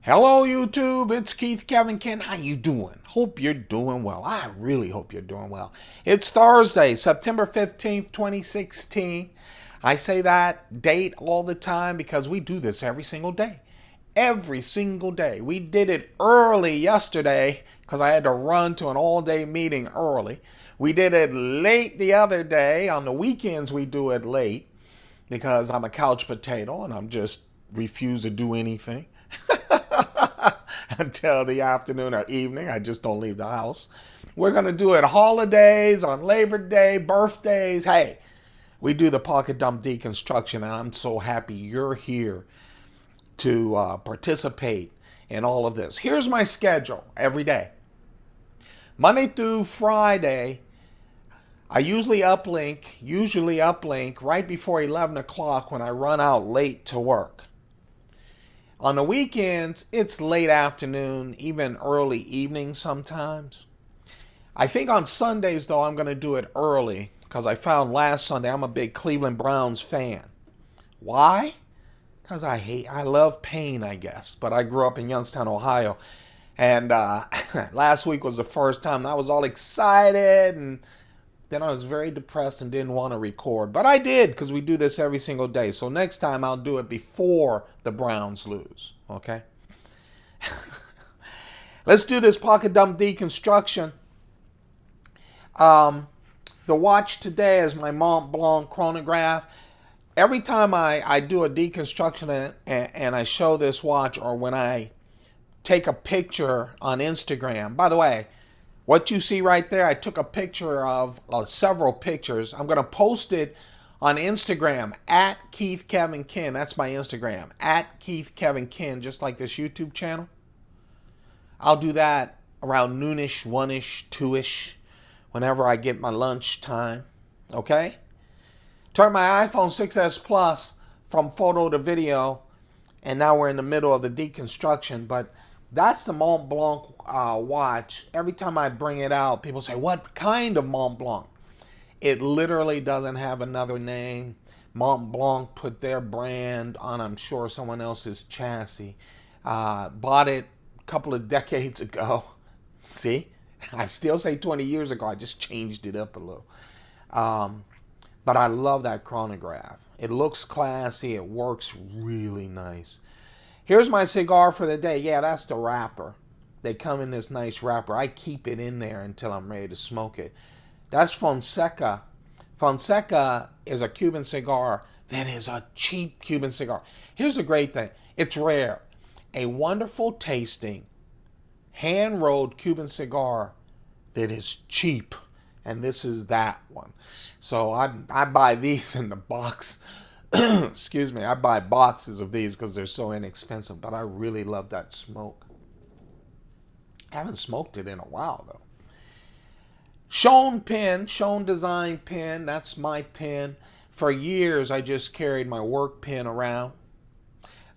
Hello YouTube, it's Keith Kevin Ken. How you doing? Hope you're doing well. I really hope you're doing well. It's Thursday, September 15th, 2016. I say that date all the time because we do this every single day. Every single day. We did it early yesterday because I had to run to an all-day meeting early. We did it late the other day. On the weekends we do it late because I'm a couch potato and I'm just refuse to do anything. Until the afternoon or evening. I just don't leave the house. We're going to do it holidays, on Labor Day, birthdays. Hey, we do the pocket dump deconstruction, and I'm so happy you're here to participate in all of this. Here's my schedule every day. Monday through Friday, I usually uplink right before 11 o'clock when I run out late to work. On the weekends, it's late afternoon, even early evening sometimes. I think on Sundays, though, I'm going to do it early because I found last Sunday I'm a big Cleveland Browns fan. Why? Because I love pain, I guess. But I grew up in Youngstown, Ohio. And last week was the first time I was all excited, and then I was very depressed and didn't want to record. But I did because we do this every single day. So next time I'll do it before the Browns lose. Okay? Let's do this pocket dump deconstruction. The watch today is my Mont Blanc chronograph. Every time I do a deconstruction and I show this watch, or when I take a picture on Instagram. By the way, what you see right there, I took a picture of several pictures. I'm going to post it on Instagram at Keith Kevin Ken. That's my Instagram, at Keith Kevin Ken, just like this YouTube channel. I'll do that around noonish, 1-ish, 2-ish, whenever I get my lunch time. Okay? Turn my iPhone 6S Plus from photo to video, and now we're in the middle of the deconstruction. But that's the Mont Blanc watch. Every time I bring it out, people say, what kind of Mont Blanc? It literally doesn't have another name. Mont Blanc put their brand on, I'm sure, someone else's chassis. Bought it a couple of decades ago. See? I still say 20 years ago. I just changed it up a little. But I love that chronograph. It looks classy. It works really nice. Here's my cigar for the day. Yeah, that's the wrapper. They come in this nice wrapper. I keep it in there until I'm ready to smoke it. That's Fonseca. Fonseca is a Cuban cigar that is a cheap Cuban cigar. Here's the great thing. It's rare. A wonderful tasting, hand-rolled Cuban cigar that is cheap. And this is that one. So I buy these in the box. Excuse me, I buy boxes of these because they're so inexpensive, but I really love that smoke. I haven't smoked it in a while, though. Schoen pen, Schoen design pen, that's my pen. For years, I just carried my work pen around.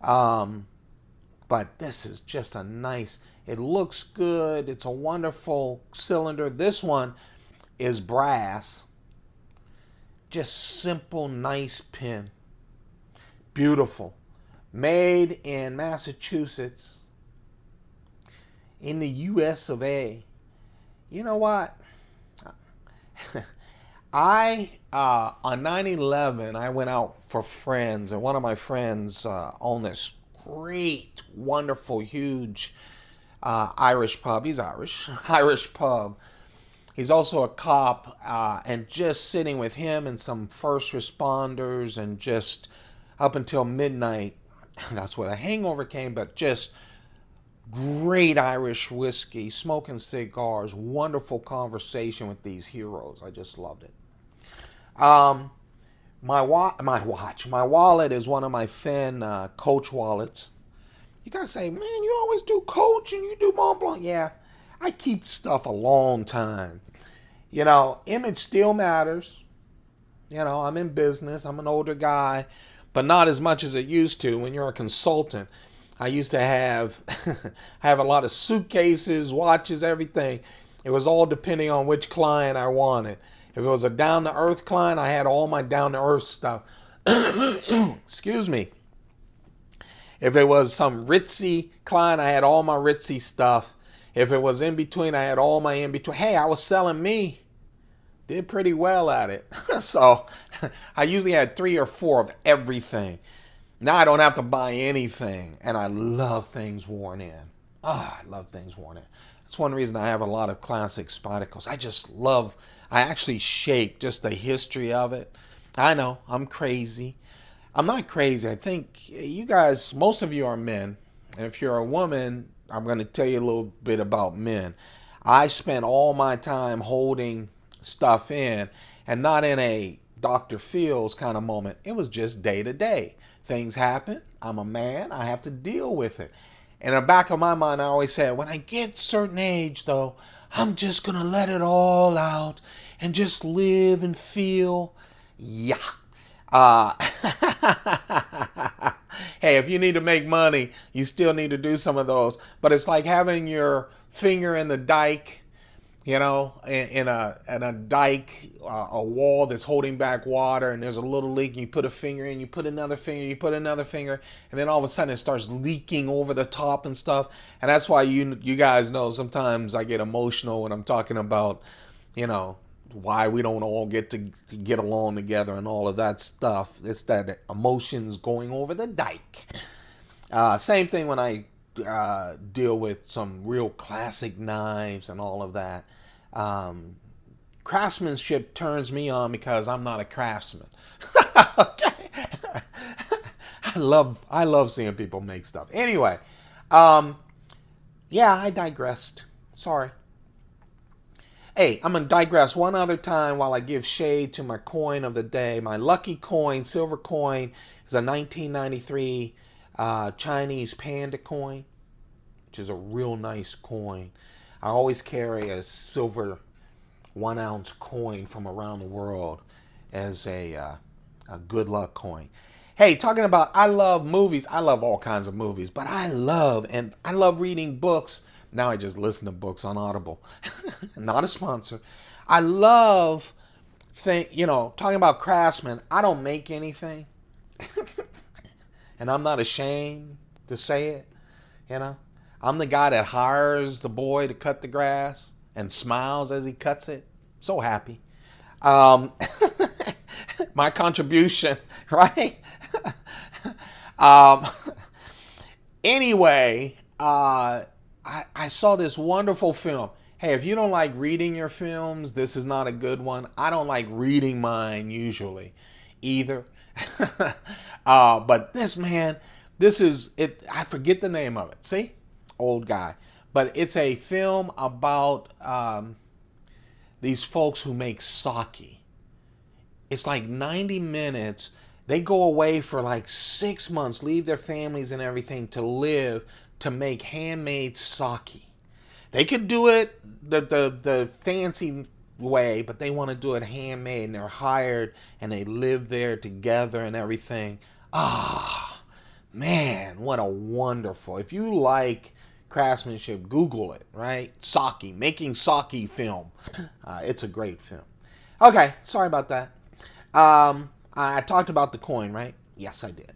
But this is just a nice, it looks good. It's a wonderful cylinder. This one is brass. Just simple, nice pen. Beautiful. Made in Massachusetts, in the US of A. You know what? On 9/11, I went out for friends, and one of my friends owned this great, wonderful, huge Irish pub. He's Irish. Irish pub. He's also a cop, and just sitting with him and some first responders and just up until midnight, that's where the hangover came, but just great Irish whiskey, smoking cigars, wonderful conversation with these heroes. I just loved it. My wallet is one of my Finn Coach wallets. You guys say, man, you always do Coach and you do Mont Blanc. Yeah, I keep stuff a long time. You know, image still matters. You know, I'm in business. I'm an older guy, but not as much as it used to when you're a consultant. I used to have have a lot of suitcases, watches, everything. It was all depending on which client I wanted. If it was a down-to-earth client, I had all my down-to-earth stuff. Excuse me. If it was some ritzy client, I had all my ritzy stuff. If it was in between, I had all my in between. Hey, I was selling me. Did pretty well at it. So I usually had 3 or 4 of everything. Now I don't have to buy anything. And I love things worn in. I love things worn in. That's one reason I have a lot of classic Spydercos. I actually shake just the history of it. I know, I'm crazy. I'm not crazy. I think you guys, most of you are men. And if you're a woman, I'm going to tell you a little bit about men. I spent all my time holding stuff in, and not in a Dr. Phil's kind of moment. It was just day to day. Things happen. I'm a man. I have to deal with it. In the back of my mind, I always said, when I get a certain age, though, I'm just going to let it all out and just live and feel. Yeah. Hey, if you need to make money, you still need to do some of those. But it's like having your finger in the dike, you know, in a dike, a wall that's holding back water, and there's a little leak, and you put a finger in, you put another finger, you put another finger, and then all of a sudden it starts leaking over the top and stuff. And that's why you guys know sometimes I get emotional when I'm talking about, you know, why we don't all get along together and all of that stuff. It's that emotions going over the dike. Same thing when I deal with some real classic knives and all of that. Craftsmanship turns me on because I'm not a craftsman. Okay. I love seeing people make stuff. Anyway, yeah, I digressed. Sorry. Hey, I'm going to digress one other time while I give shade to my coin of the day. My lucky coin, silver coin, is a 1993 Chinese panda coin, which is a real nice coin. I always carry a silver 1-ounce coin from around the world as a good luck coin. Hey, talking about, I love movies. I love all kinds of movies, but I love reading books. Now I just listen to books on Audible. Not a sponsor. I love, talking about craftsmen. I don't make anything. And I'm not ashamed to say it, you know. I'm the guy that hires the boy to cut the grass and smiles as he cuts it. So happy. My contribution, right? Anyway, I saw this wonderful film. Hey, if you don't like reading your films, this is not a good one. I don't like reading mine usually either. But this is it. I forget the name of it. See? Old guy. But it's a film about these folks who make sake. It's like 90 minutes. They go away for like 6 months, leave their families and everything to make handmade sake. They could do it the fancy way, but they want to do it handmade, and they're hired and they live there together and everything. Man, what a wonderful. If you like craftsmanship, Google it, right? Sake, making sake film. It's a great film. Okay, sorry about that. I talked about the coin, right? Yes, I did.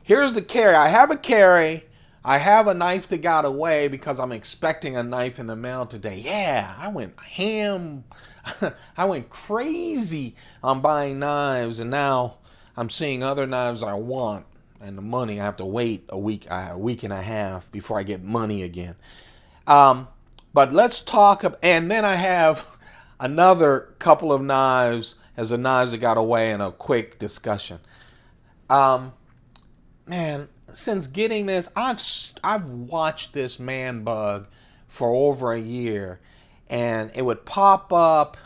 Here's the carry. I have a carry. I have a knife that got away because I'm expecting a knife in the mail today. Yeah, I went ham. I went crazy on buying knives, and now I'm seeing other knives I want. And the money, I have to wait a week and a half before I get money again. But let's talk. And then I have another couple of knives as the knives that got away in a quick discussion. Man, since getting this, I've watched this man bug for over a year, and it would pop up,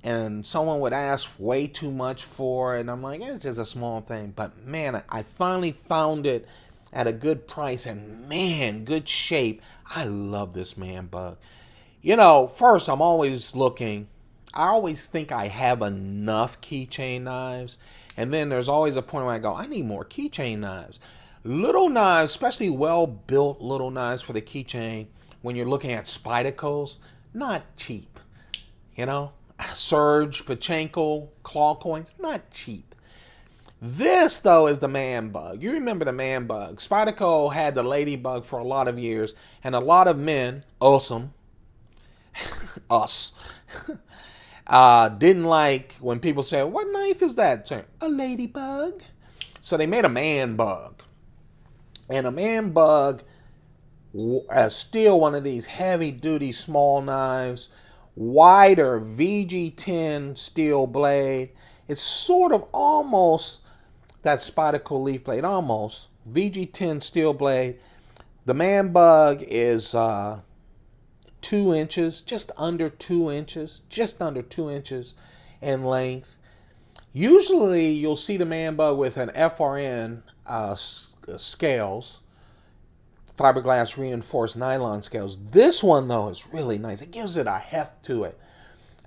and someone would ask way too much for it, and I'm like, it's just a small thing. But man, I finally found it at a good price, and man, good shape. I love this man bug. You know, first, I'm always looking. I always think I have enough keychain knives, and then there's always a point where I go, I need more keychain knives. Little knives, especially well-built little knives for the keychain, when you're looking at Spydercos, not cheap. You know, Serge, Pachenko, claw coins, not cheap. This, though, is the man bug. You remember the man bug. Spyderco had the ladybug for a lot of years, and a lot of men, awesome, us, didn't like when people say, what knife is that? Say, a ladybug. So they made a man bug. And a man bug is still one of these heavy-duty small knives, wider VG10 steel blade. It's sort of almost that Spyderco leaf blade, almost. VG10 steel blade. The man bug is 2 inches, just under 2 inches, in length. Usually you'll see the man bug with an FRN scales, fiberglass reinforced nylon scales. This one, though, is really nice. It gives it a heft to it.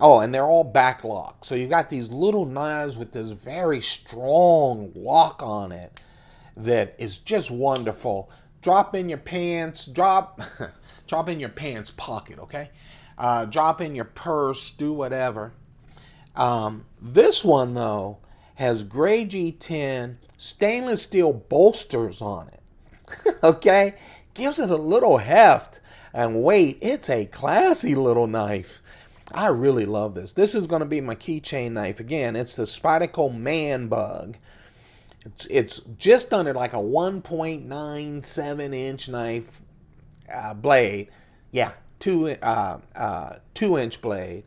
Oh, and they're all back locked. So you've got these little knives with this very strong lock on it that is just wonderful. Drop in your pants, drop in your pants pocket, okay? Drop in your purse, do whatever. This one, though, has gray G10 stainless steel bolsters on it, okay? Gives it a little heft and weight. It's a classy little knife. I really love this. This is going to be my keychain knife. Again, it's the Spyderco Man Bug. It's just under like a 1.97 inch knife blade. Yeah, 2-inch blade.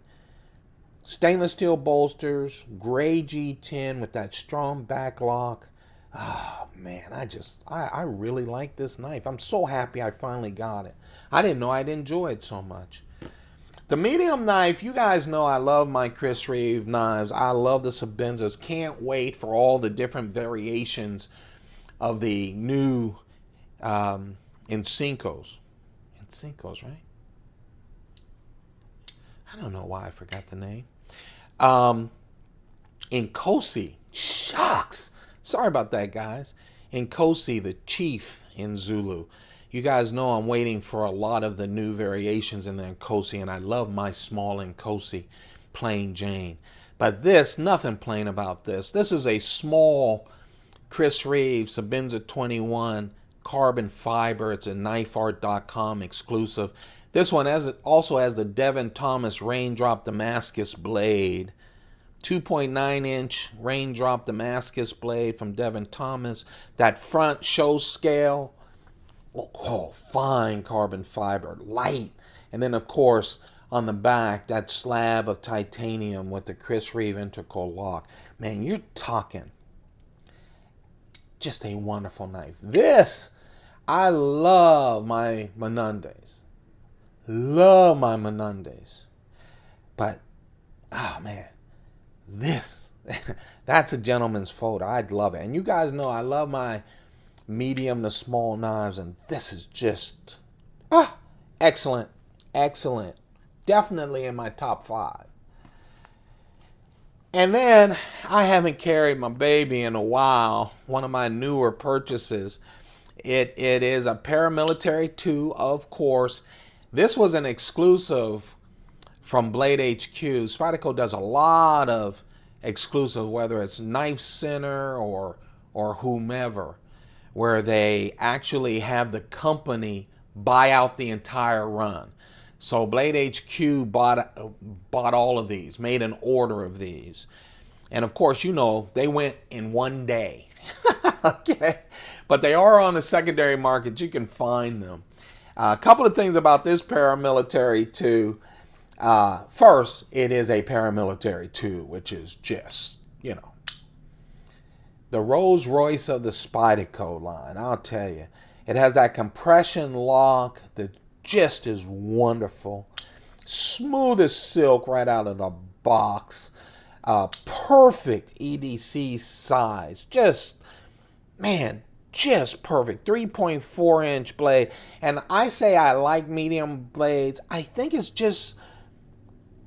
Stainless steel bolsters, gray G10 with that strong back lock. Oh man, I really like this knife. I'm so happy I finally got it. I didn't know I'd enjoy it so much. The medium knife, you guys know I love my Chris Reeve knives. I love the Sebenzas. Can't wait for all the different variations of the new Insincos. Insincos, right? I don't know why I forgot the name. Nkosi. Shucks. Sorry about that, guys. Nkosi, the chief in Zulu. You guys know I'm waiting for a lot of the new variations in the Nkosi, and I love my small Nkosi, plain Jane. But this, nothing plain about this. This is a small Chris Reeve Sebenza 21 carbon fiber. It's a knifeart.com exclusive. This one also has the Devin Thomas Raindrop Damascus blade. 2.9 inch Raindrop Damascus blade from Devin Thomas. That front show scale. Oh, fine carbon fiber, light. And then, of course, on the back, that slab of titanium with the Chris Reeve integral lock. Man, you're talking just a wonderful knife. This, I love my Menendez. Love my Menendez. But, oh man, this, that's a gentleman's photo. I'd love it. And you guys know I love my medium to small knives, and this is just excellent. Definitely in my top 5. And then I haven't carried my baby in a while. One of my newer purchases. It is a Paramilitary II, of course. This was an exclusive from Blade HQ. Spyderco does a lot of exclusive, whether it's Knife Center or whomever, where they actually have the company buy out the entire run. So Blade HQ bought all of these, made an order of these. And of course, you know, they went in one day. Okay. But they are on the secondary market. You can find them. A couple of things about this Paramilitary II. First, it is a Paramilitary II, which is just, you know, the Rolls Royce of the Spyderco line, I'll tell you. It has that compression lock that just is wonderful. Smooth as silk right out of the box. Perfect EDC size. Just, man, just perfect. 3.4 inch blade. And I say I like medium blades. I think it's just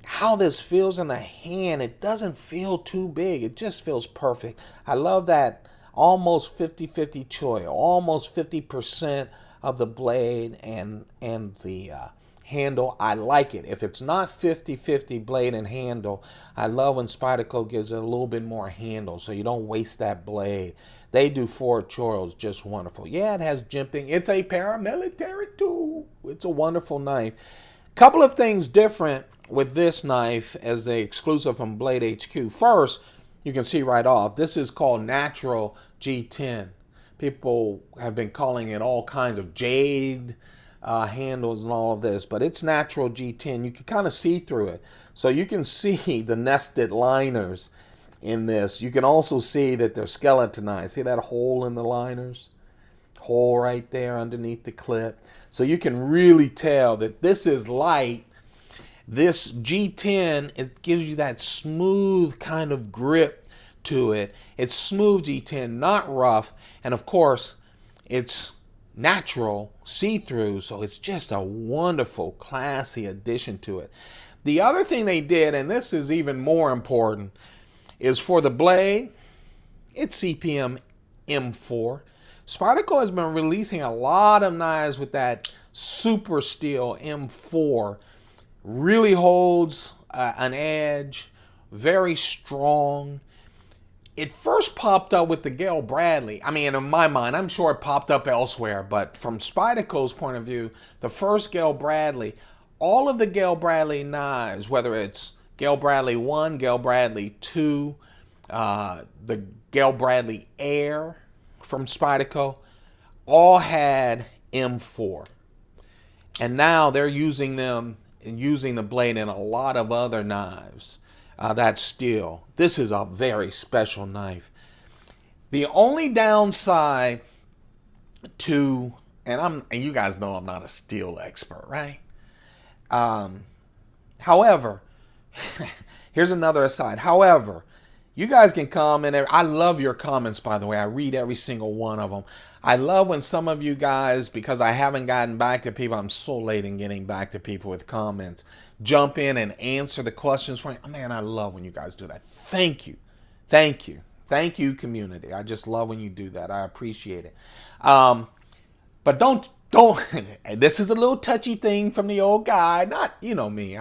how this feels in the hand. It doesn't feel too big. It just feels perfect. I love that almost 50-50 choil. Almost 50% of the blade and the handle, I like it. If it's not 50-50 blade and handle, I love when Spyderco gives it a little bit more handle so you don't waste that blade. They do Ford Choros just wonderful. Yeah, it has jimping. It's a Paramilitary II. It's a wonderful knife. Couple of things different with this knife as the exclusive from Blade HQ. First, you can see right off, this is called Natural G10. People have been calling it all kinds of jade handles and all of this, but it's Natural G10. You can kind of see through it. So you can see the nested liners in this. You can also see that they're skeletonized. See that hole in the liners? Hole right there underneath the clip. So you can really tell that this is light. This G10, it gives you that smooth kind of grip to it. It's smooth G10, not rough. And of course, it's natural, see-through, so it's just a wonderful, classy addition to it. The other thing they did, and this is even more important, is for the blade, it's CPM M4. Spyderco has been releasing a lot of knives with that super steel M4. Really holds an edge, very strong. It first popped up with the Gale Bradley. I mean, in my mind, I'm sure it popped up elsewhere, but from Spyderco's point of view, the first Gale Bradley, all of the Gale Bradley knives, whether it's Gale Bradley 1, Gale Bradley 2, the Gale Bradley Air from Spyderco, all had M4. And now they're using them and using the blade in a lot of other knives. That's steel. This is a very special knife. The only downside to, and you guys know I'm not a steel expert, right? However, here's another aside. However, you guys can comment. I love your comments, by the way. I read every single one of them. I love when some of you guys, because I haven't gotten back to people, I'm so late in getting back to people with comments, jump in and answer the questions for me. Man, I love when you guys do that. Thank you. Thank you. Thank you, community. I just love when you do that. I appreciate it. But don't, this is a little touchy thing from the old guy. Not, you know me.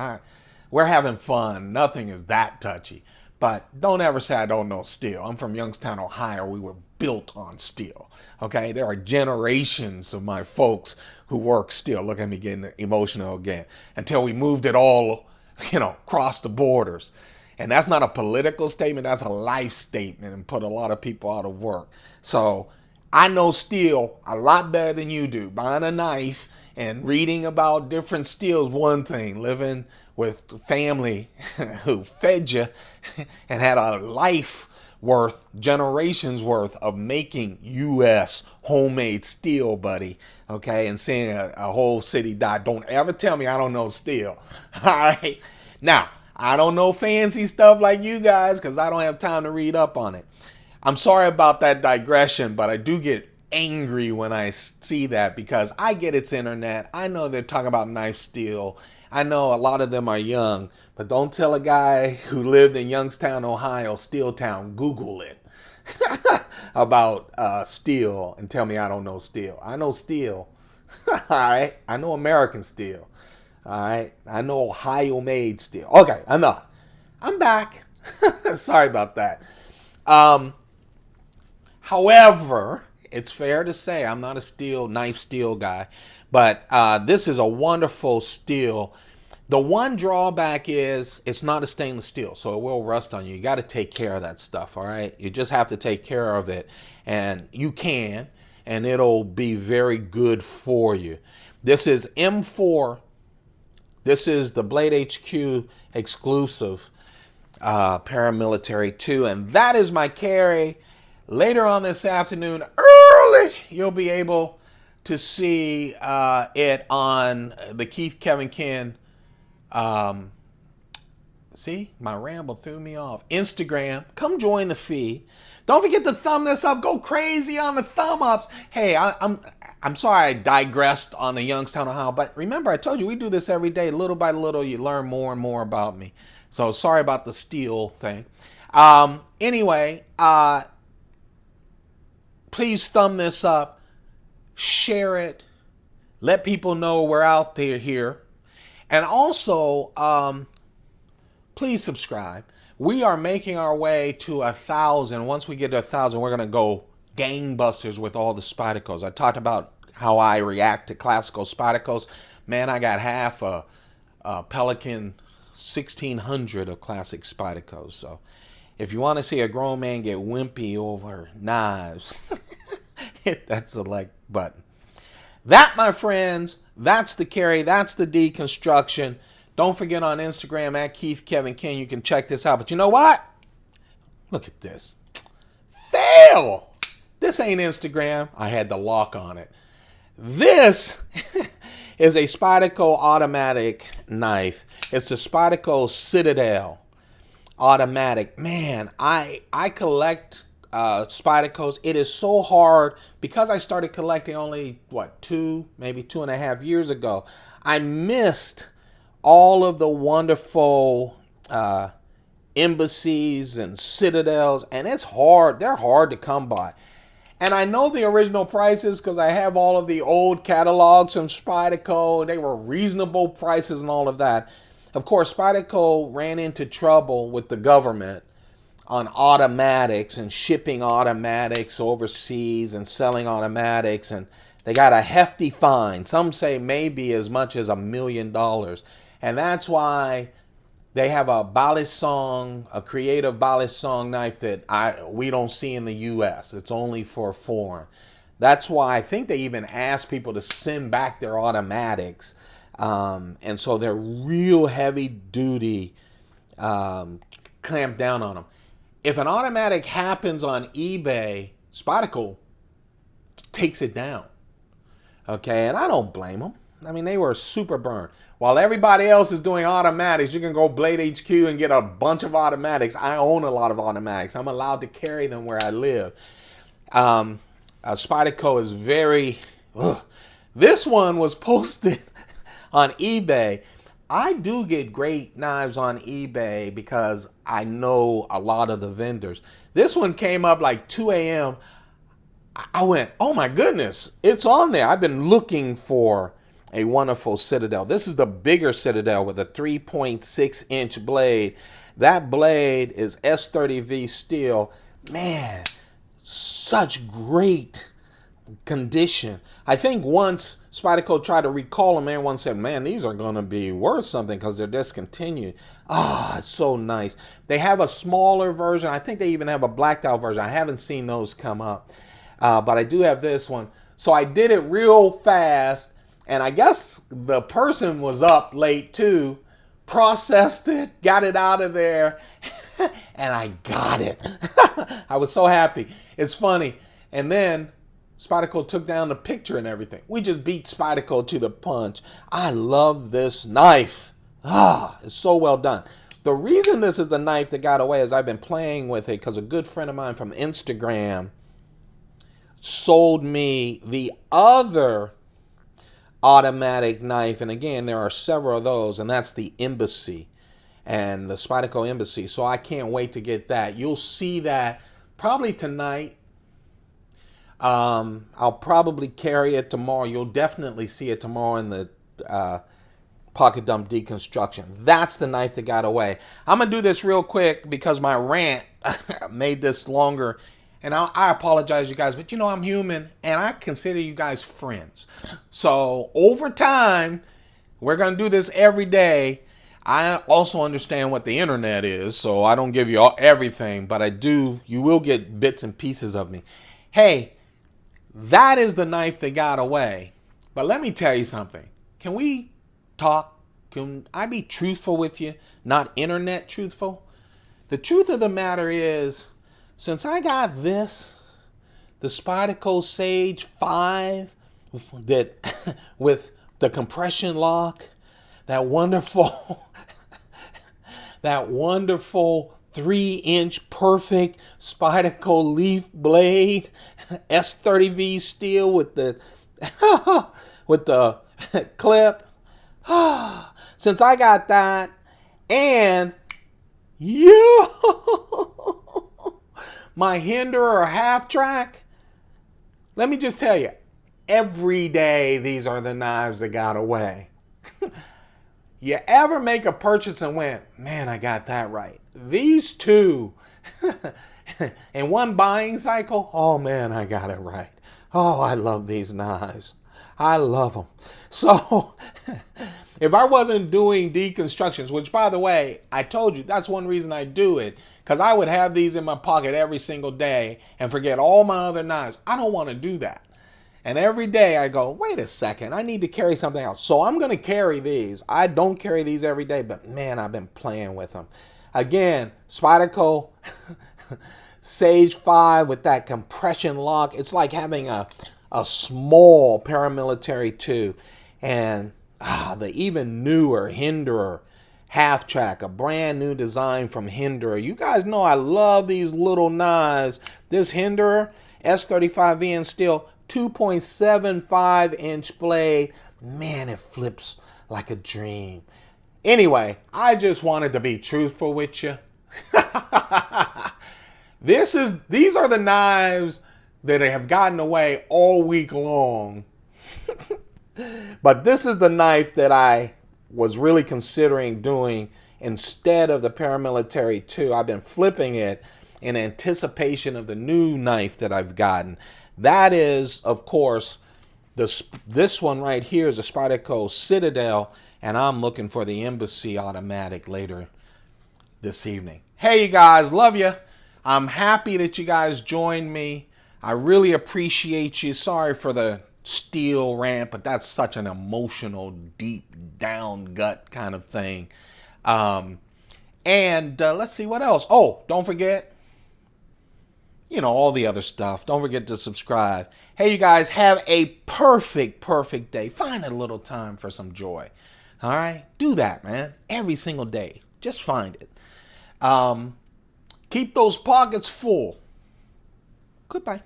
We're having fun. Nothing is that touchy. But don't ever say I don't know steel. I'm from Youngstown, Ohio. We were built on steel. Okay? There are generations of my folks who work steel. Look at me getting emotional again. Until we moved it all, across the borders. And that's not a political statement. That's a life statement and put a lot of people out of work. So I know steel a lot better than you do. Buying a knife and reading about different steels, one thing. Living with family who fed you and had a life worth, generations worth of making U.S. homemade steel, buddy. Okay, and seeing a whole city die. Don't ever tell me I don't know steel. All right. Now, I don't know fancy stuff like you guys because I don't have time to read up on it. I'm sorry about that digression, but I do get angry when I see that because I get it's internet. I know they're talking about knife steel. I know a lot of them are young, but don't tell a guy who lived in Youngstown, Ohio, Steel Town, Google it, about steel and tell me I don't know steel. I know steel. All right. I know American steel. All right. I know Ohio-made steel. Okay, enough. I'm back. Sorry about that. However, it's fair to say I'm not a knife steel guy, but this is a wonderful steel. The one drawback is it's not a stainless steel, so it will rust on you. You got to take care of that stuff, all right? You just have to take care of it, and you can, and it'll be very good for you. This is M4. This is the Blade HQ exclusive Paramilitary II, and that is my carry. Later on this afternoon, early, you'll be able to see it on the Keith Kevin Ken. See, my ramble threw me off. Instagram, come join the feed. Don't forget to thumb this up. Go crazy on the thumb ups. Hey, I'm sorry I digressed on the Youngstown, Ohio, but remember I told you we do this every day. Little by little, you learn more and more about me. So sorry about the steel thing. Anyway, please thumb this up, share it, let people know we're out there here. And also, please subscribe. We are making our way to 1,000. Once we get to 1,000, we're going to go gangbusters with all the Spydercos. I talked about how I react to classical Spydercos. Man, I got half a Pelican 1600 of classic Spydercos. So if you want to see a grown man get wimpy over knives, hit that select button. That, my friends, that's the carry. That's the deconstruction. Don't forget on Instagram at Keith Kevin King. You can check this out. But you know what? Look at this. Fail. This ain't Instagram. I had the lock on it. This is a Spyderco automatic knife. It's the Spyderco Citadel automatic. Man, I collect Spydercos. It is so hard because I started collecting only, maybe 2.5 years ago. I missed all of the wonderful embassies and citadels, and it's hard. They're hard to come by. And I know the original prices because I have all of the old catalogs from Spyderco. They were reasonable prices and all of that. Of course, Spyderco ran into trouble with the government on automatics and shipping automatics overseas and selling automatics, and they got a hefty fine. Some say maybe as much as $1 million. And that's why they have a balisong, a creative balisong knife that we don't see in the U.S. It's only for foreign. That's why I think they even ask people to send back their automatics. And so they're real heavy duty, clamp down on them. If an automatic happens on eBay, Spyderco takes it down. Okay, and I don't blame them. I mean, they were super burned. While everybody else is doing automatics, you can go Blade HQ and get a bunch of automatics. I own a lot of automatics. I'm allowed to carry them where I live. Spyderco is very... This one was posted on eBay. I do get great knives on eBay because I know a lot of the vendors. This one came up like 2 a.m. I went, oh my goodness, it's on there. I've been looking for a wonderful Citadel. This is the bigger Citadel with a 3.6-inch blade. That blade is S30V steel. Man, such great condition. I think once Spyderco tried to recall them, everyone said, man, these are going to be worth something because they're discontinued. It's so nice. They have a smaller version. I think they even have a blacked out version. I haven't seen those come up. But I do have this one. So I did it real fast. And I guess the person was up late too, processed it, got it out of there, and I got it. I was so happy. It's funny. And then Spyderco took down the picture and everything. We just beat Spyderco to the punch. I love this knife. It's so well done. The reason this is the knife that got away is I've been playing with it because a good friend of mine from Instagram sold me the other automatic knife, and again there are several of those, and that's the Embassy and the Spyderco Embassy. So I can't wait to get that. You'll see that probably tonight. I'll probably carry it tomorrow. You'll definitely see it tomorrow in the Pocket Dump Deconstruction. That's the knife that got away. I'm gonna do this real quick because my rant made this longer. And I apologize, you guys, but you know I'm human, and I consider you guys friends. So over time, we're going to do this every day. I also understand what the internet is, so I don't give you everything, but you will get bits and pieces of me. Hey, that is the knife that got away. But let me tell you something. Can we talk? Can I be truthful with you? Not internet truthful? The truth of the matter is, since I got this, the Spyderco Sage 5 that with the compression lock, that wonderful 3-inch perfect Spyderco leaf blade, S30V steel with the clip. Since I got that, and my hinder or half track, let me just tell you, every day these are the knives that got away. You ever make a purchase and went, man, I got that right. These two in one buying cycle, oh man, I got it right. Oh, I love these knives. I love them. So if I wasn't doing deconstructions, which by the way, I told you that's one reason I do it, because I would have these in my pocket every single day and forget all my other knives. I don't want to do that. And every day I go, wait a second, I need to carry something else. So I'm going to carry these. I don't carry these every day, but man, I've been playing with them. Again, Spyderco Sage 5 with that compression lock. It's like having a small Paramilitary II. And the even newer Hinderer half track, a brand new design from Hinderer. You guys know I love these little knives. This Hinderer S35VN steel, 2.75-inch blade. Man, it flips like a dream. Anyway, I just wanted to be truthful with you. These are the knives that have gotten away all week long. But this is the knife that I was really considering doing instead of the Paramilitary II. I've been flipping it in anticipation of the new knife that I've gotten. That is, of course, this one right here is a Spyderco Citadel, and I'm looking for the Embassy automatic later this evening. Hey, you guys, love you. I'm happy that you guys joined me. I really appreciate you. Sorry for the steel rant, but that's such an emotional, deep down gut kind of thing. Let's see what else. Oh, don't forget, all the other stuff. Don't forget to subscribe. Hey, you guys, have a perfect day. Find a little time for some joy. All right? Do that, man. Every single day. Just find it. Keep those pockets full. Goodbye.